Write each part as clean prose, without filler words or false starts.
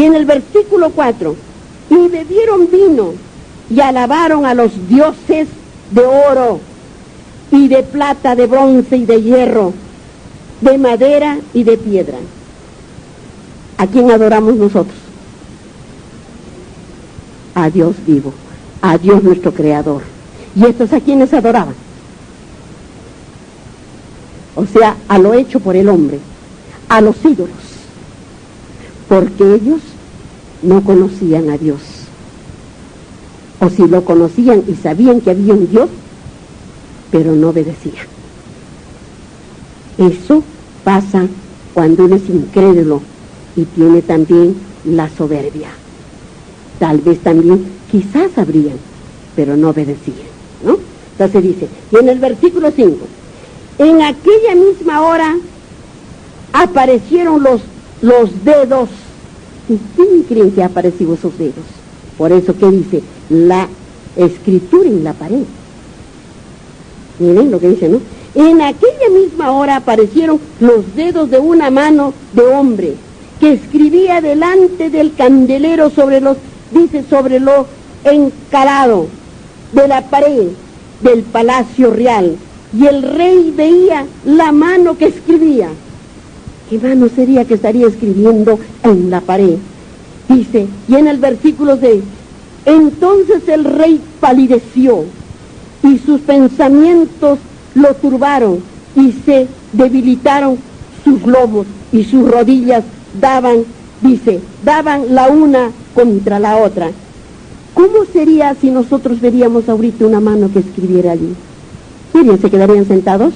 Y en el versículo 4, y bebieron vino y alabaron a los dioses de oro y de plata, de bronce y de hierro, de madera y de piedra. ¿A quién adoramos nosotros? A Dios vivo, a Dios nuestro Creador. ¿Y estos a quiénes adoraban? O sea, a lo hecho por el hombre, a los ídolos, porque ellos no conocían a Dios. O si lo conocían y sabían que había un Dios, pero no obedecían. Eso pasa cuando uno es incrédulo y tiene también la soberbia. Tal vez también, quizás sabrían, pero no obedecían, ¿no? Entonces dice, y en el versículo 5, en aquella misma hora aparecieron los dedos. ¿Y quién creen que han aparecido esos dedos? Por eso que dice, la escritura en la pared. Miren lo que dice, ¿no? En aquella misma hora aparecieron los dedos de una mano de hombre que escribía delante del candelero sobre lo encalado de la pared del palacio real. Y el rey veía la mano que escribía. ¿Qué mano sería que estaría escribiendo en la pared? Dice, y en el versículo 6, entonces el rey palideció y sus pensamientos lo turbaron y se debilitaron sus lomos y sus rodillas daban la una contra la otra. ¿Cómo sería si nosotros veríamos ahorita una mano que escribiera allí? Miren, ¿se quedarían sentados?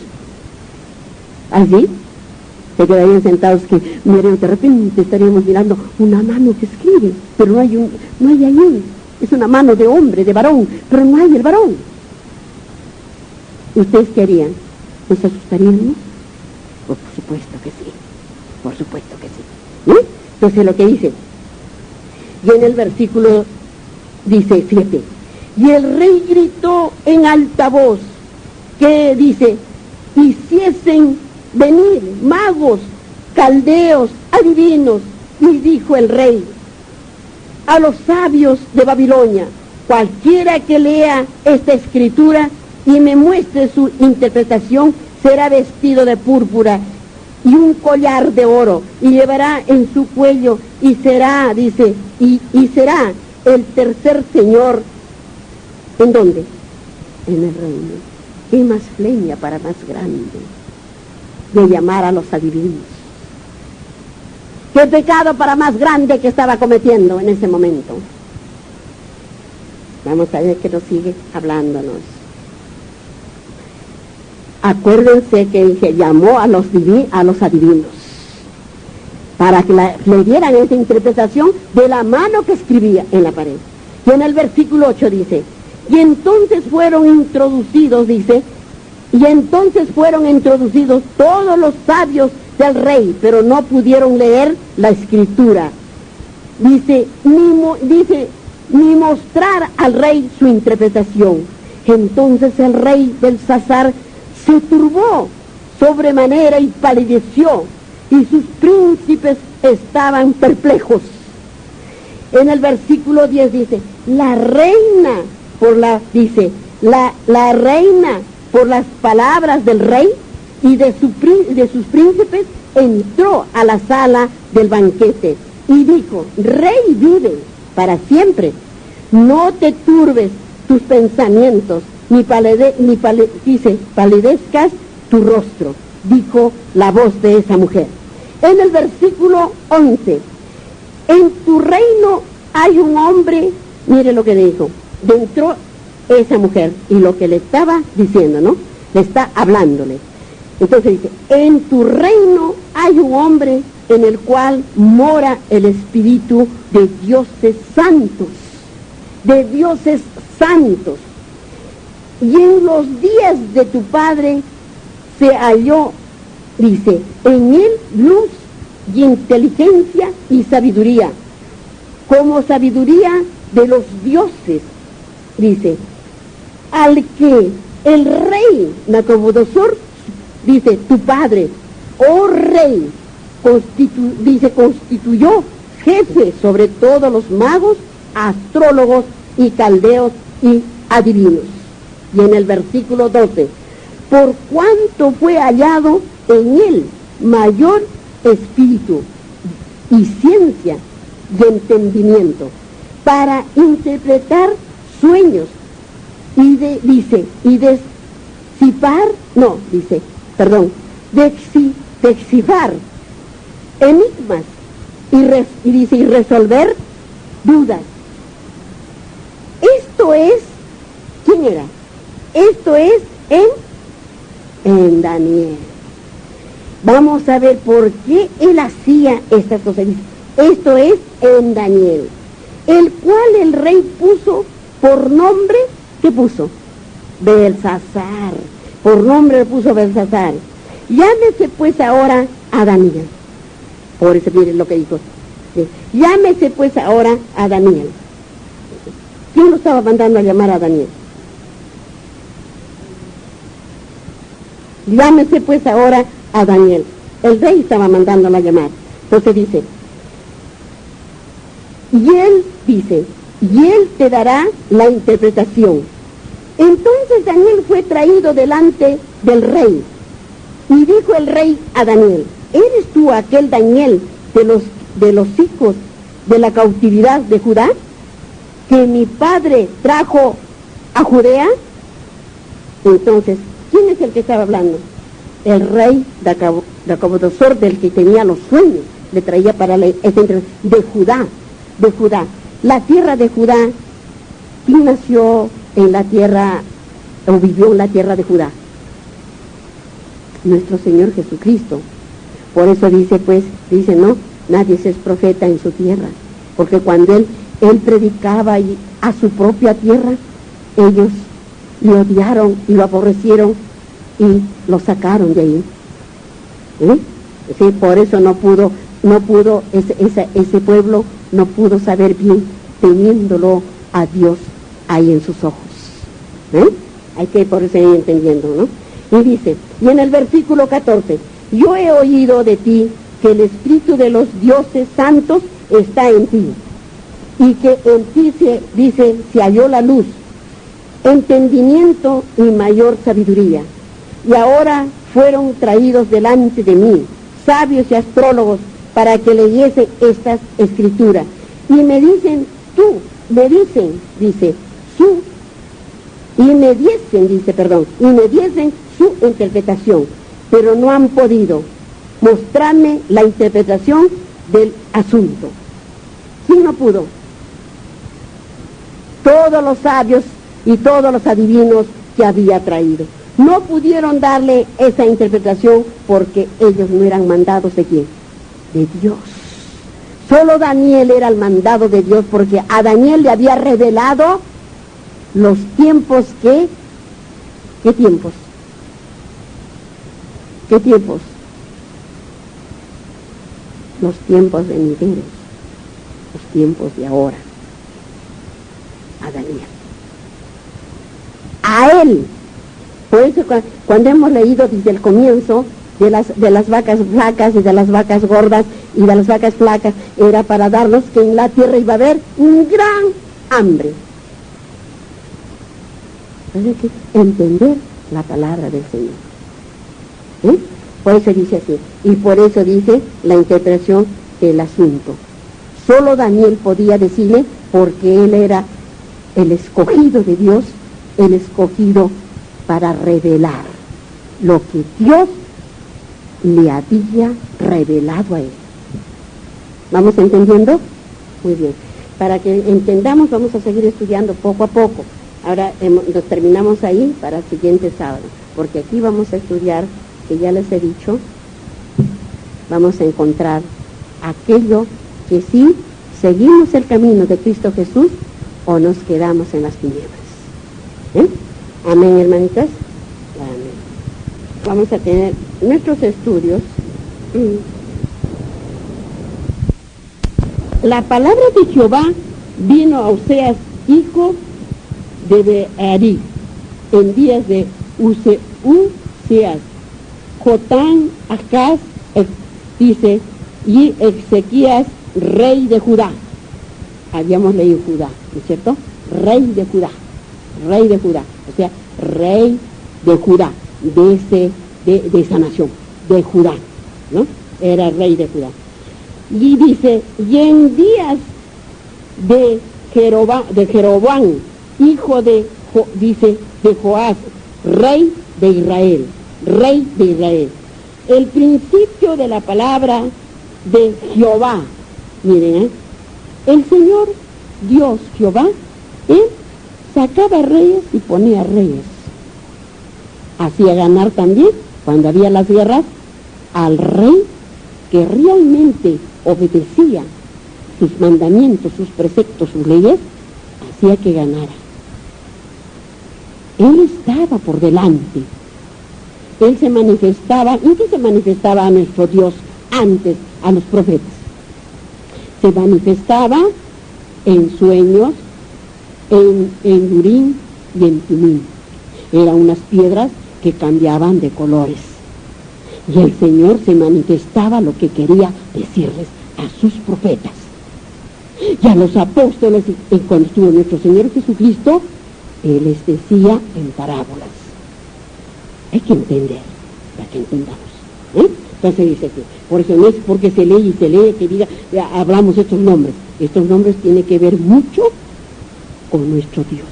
¿Así? Se quedarían sentados que, miren, de repente estaríamos mirando una mano que escribe, pero no hay ahí. Es una mano de hombre, de varón, pero no hay el varón. ¿Ustedes qué harían? ¿Nos asustarían? Pues por supuesto que sí, por supuesto que sí. ¿No? Entonces lo que dice, y en el versículo dice, fíjate, y el rey gritó en alta voz, que dice, hiciesen venir magos, caldeos, adivinos, y dijo el rey a los sabios de Babilonia, cualquiera que lea esta escritura y me muestre su interpretación, será vestido de púrpura y un collar de oro, y llevará en su cuello, y será, dice, y será el tercer señor. ¿En dónde? En el reino. ¿Qué más fleña para más grande de llamar a los adivinos? ¿Qué pecado para más grande que estaba cometiendo en ese momento? Vamos a ver que nos sigue hablándonos. Acuérdense que llamó a los adivinos para que le dieran esa interpretación de la mano que escribía en la pared. Y en el versículo 8 dice, y entonces fueron introducidos, dice, y entonces fueron introducidos todos los sabios del rey, pero no pudieron leer la escritura. Dice, ni mostrar al rey su interpretación. Entonces el rey Belsasar se turbó sobremanera y palideció, y sus príncipes estaban perplejos. En el versículo 10 dice, la reina por las palabras del rey y de sus príncipes, entró a la sala del banquete y dijo, rey vive para siempre, no te turbes tus pensamientos, ni palidezcas tu rostro, dijo la voz de esa mujer. En el versículo 11, en tu reino hay un hombre, mire lo que dijo, dentro esa mujer, y lo que le estaba diciendo, ¿no? Le está hablándole. Entonces dice, en tu reino hay un hombre en el cual mora el espíritu de dioses santos, y en los días de tu padre se halló, dice, en él luz y inteligencia y sabiduría, como sabiduría de los dioses, dice, al que el rey Nabucodonosor, dice, tu padre, oh rey, constituyó jefe sobre todos los magos, astrólogos y caldeos y adivinos. Y en el versículo 12, por cuanto fue hallado en él mayor espíritu y ciencia y entendimiento para interpretar sueños y descifrar enigmas y resolver dudas. Esto es, ¿quién era? Esto es en Daniel. Vamos a ver por qué él hacía estas cosas. Esto es en Daniel, el cual el rey puso por nombre, ¿qué puso? Belsasar. Por nombre le puso Belsasar. Llámese pues ahora a Daniel. Por eso miren lo que dijo. Sí. Llámese pues ahora a Daniel. ¿Quién lo estaba mandando a llamar a Daniel? Llámese pues ahora a Daniel. El rey estaba mandándolo a llamar. Entonces dice, y él te dará la interpretación. Entonces Daniel fue traído delante del rey. Y dijo el rey a Daniel, ¿eres tú aquel Daniel de los hijos de la cautividad de Judá, que mi padre trajo a Judea? Entonces, ¿quién es el que estaba hablando? El rey Nabucodonosor, del que tenía los sueños, le traía para de Judá. La tierra de Judá. ¿Quién nació en la tierra o vivió en la tierra de Judá? Nuestro Señor Jesucristo. Por eso dice, no, nadie es profeta en su tierra, porque cuando él predicaba a su propia tierra, ellos le odiaron y lo aborrecieron y lo sacaron de ahí. Sí, por eso no pudo ese pueblo no pudo saber bien, teniéndolo a Dios ahí en sus ojos. Hay que por eso ir entendiendo, ¿no? Y dice, y en el versículo 14, yo he oído de ti que el espíritu de los dioses santos está en ti, y que en ti se halló la luz, entendimiento y mayor sabiduría. Y ahora fueron traídos delante de mí sabios y astrólogos para que leyese estas escrituras. Y me diesen su interpretación, pero no han podido mostrarme la interpretación del asunto. ¿Quién no pudo? Todos los sabios y todos los adivinos que había traído. No pudieron darle esa interpretación porque ellos no eran mandados de quién, de Dios. Solo Daniel era el mandado de Dios, porque a Daniel le había revelado los tiempos ¿qué tiempos? ¿Qué tiempos? Los tiempos venideros, los tiempos de ahora. A Daniel. A él. Por eso cuando hemos leído desde el comienzo de las vacas flacas y de las vacas gordas y de las vacas flacas, era para darnos que en la tierra iba a haber un gran hambre. Hay que entender la palabra del Señor. Por eso dice así, y por eso dice la interpretación del asunto. Solo Daniel podía decirle, porque él era el escogido de Dios, el escogido para revelar lo que Dios le había revelado a él. ¿Vamos entendiendo? Muy bien. Para que entendamos, vamos a seguir estudiando poco a poco. Ahora nos terminamos ahí para el siguiente sábado, porque aquí vamos a estudiar, que ya les he dicho, vamos a encontrar aquello que sí seguimos el camino de Cristo Jesús o nos quedamos en las tinieblas. Amén, hermanitas. Amén. Vamos a tener nuestros estudios. La palabra de Jehová vino a Oseas, hijo de Beeri, en días de Useas, Jotán, Acaz, dice, y Ezequías rey de Judá. Habíamos leído Judá, ¿no es cierto? Rey de Judá, o sea, rey de Judá, de esa nación, de Judá, ¿no? Era rey de Judá. Y dice, y en días de Jeroboam, hijo de Joás, rey de Israel. El principio de la palabra de Jehová, miren, el Señor Dios Jehová, sacaba reyes y ponía reyes. Hacía ganar también, cuando había las guerras, al rey que realmente obedecía sus mandamientos, sus preceptos, sus leyes, hacía que ganara. Él estaba por delante. Él se manifestaba. ¿En qué se manifestaba a nuestro Dios antes, a los profetas? Se manifestaba en sueños, en Urim y en Tumim. Eran unas piedras que cambiaban de colores. Y el Señor se manifestaba lo que quería decirles a sus profetas. Y a los apóstoles, y cuando estuvo nuestro Señor Jesucristo, Él les decía en parábolas. Hay que entender, para que entendamos. Entonces dice que, por eso no es porque se lee que diga, hablamos estos nombres. Estos nombres tienen que ver mucho con nuestro Dios.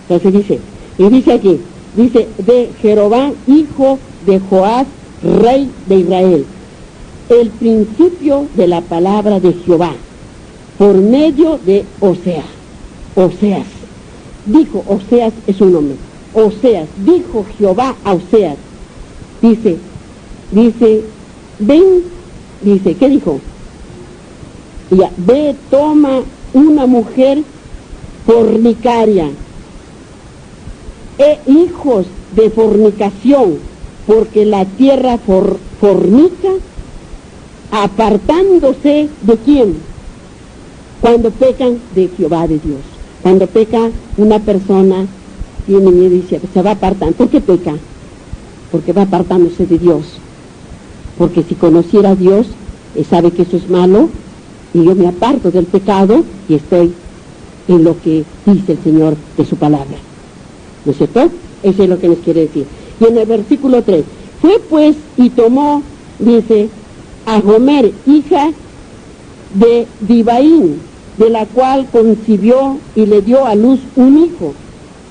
Entonces dice, y dice aquí, dice, de Jeroboam, hijo de Joás, rey de Israel. El principio de la palabra de Jehová, por medio de Oseas. Dijo, Oseas es un nombre. Oseas, dijo Jehová a Oseas. Dice, ven, dice, ¿qué dijo? Ya, ve, toma una mujer fornicaria, hijos de fornicación, porque la tierra fornica, apartándose de quién, cuando pecan de Jehová de Dios. Cuando peca una persona, tiene miedo y dice, se va apartando. ¿Por qué peca? Porque va apartándose de Dios. Porque si conociera a Dios, sabe que eso es malo, y yo me aparto del pecado y estoy en lo que dice el Señor de su palabra. ¿No es cierto? Eso es lo que nos quiere decir. Y en el versículo 3, fue pues y tomó, dice, a Gomer, hija de Dibaín, de la cual concibió y le dio a luz un hijo.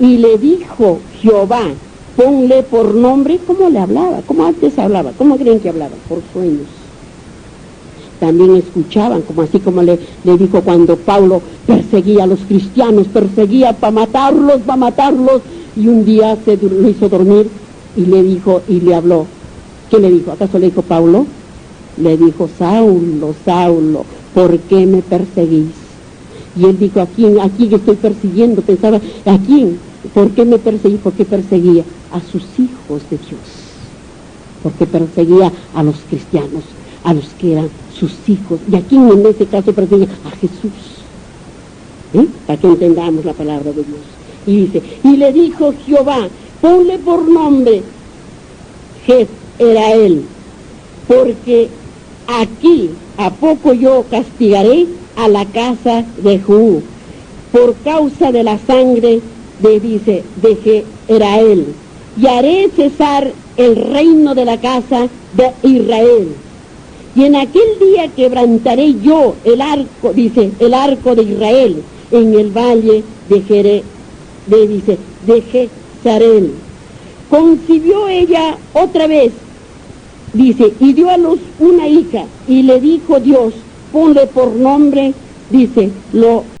Y le dijo Jehová, ponle por nombre. ¿Cómo le hablaba? ¿Cómo antes hablaba? ¿Cómo creen que hablaba? Por sueños. También escuchaban, como así como le dijo cuando Pablo perseguía a los cristianos, perseguía para matarlos, y un día lo hizo dormir y le dijo, y le habló. ¿Qué le dijo? ¿Acaso le dijo Pablo? Le dijo, Saulo, Saulo, ¿por qué me perseguís? Y él dijo, ¿a quién estoy persiguiendo? Pensaba, ¿a quién? ¿Por qué me perseguí? Porque perseguía a sus hijos de Dios. Porque perseguía a los cristianos, a los que eran sus hijos. ¿Y a quién en ese caso perseguía? A Jesús. Para que entendamos la palabra de Dios. Y dice, y le dijo Jehová, ponle por nombre era él, porque aquí a poco yo castigaré a la casa de Jehú, por causa de la sangre de Jezreel, y haré cesar el reino de la casa de Israel. Y en aquel día quebrantaré yo el arco de Israel en el valle de Jezreel. Concibió ella otra vez, dice, y dio a luz una hija, y le dijo Dios, ponle por nombre, dice, lo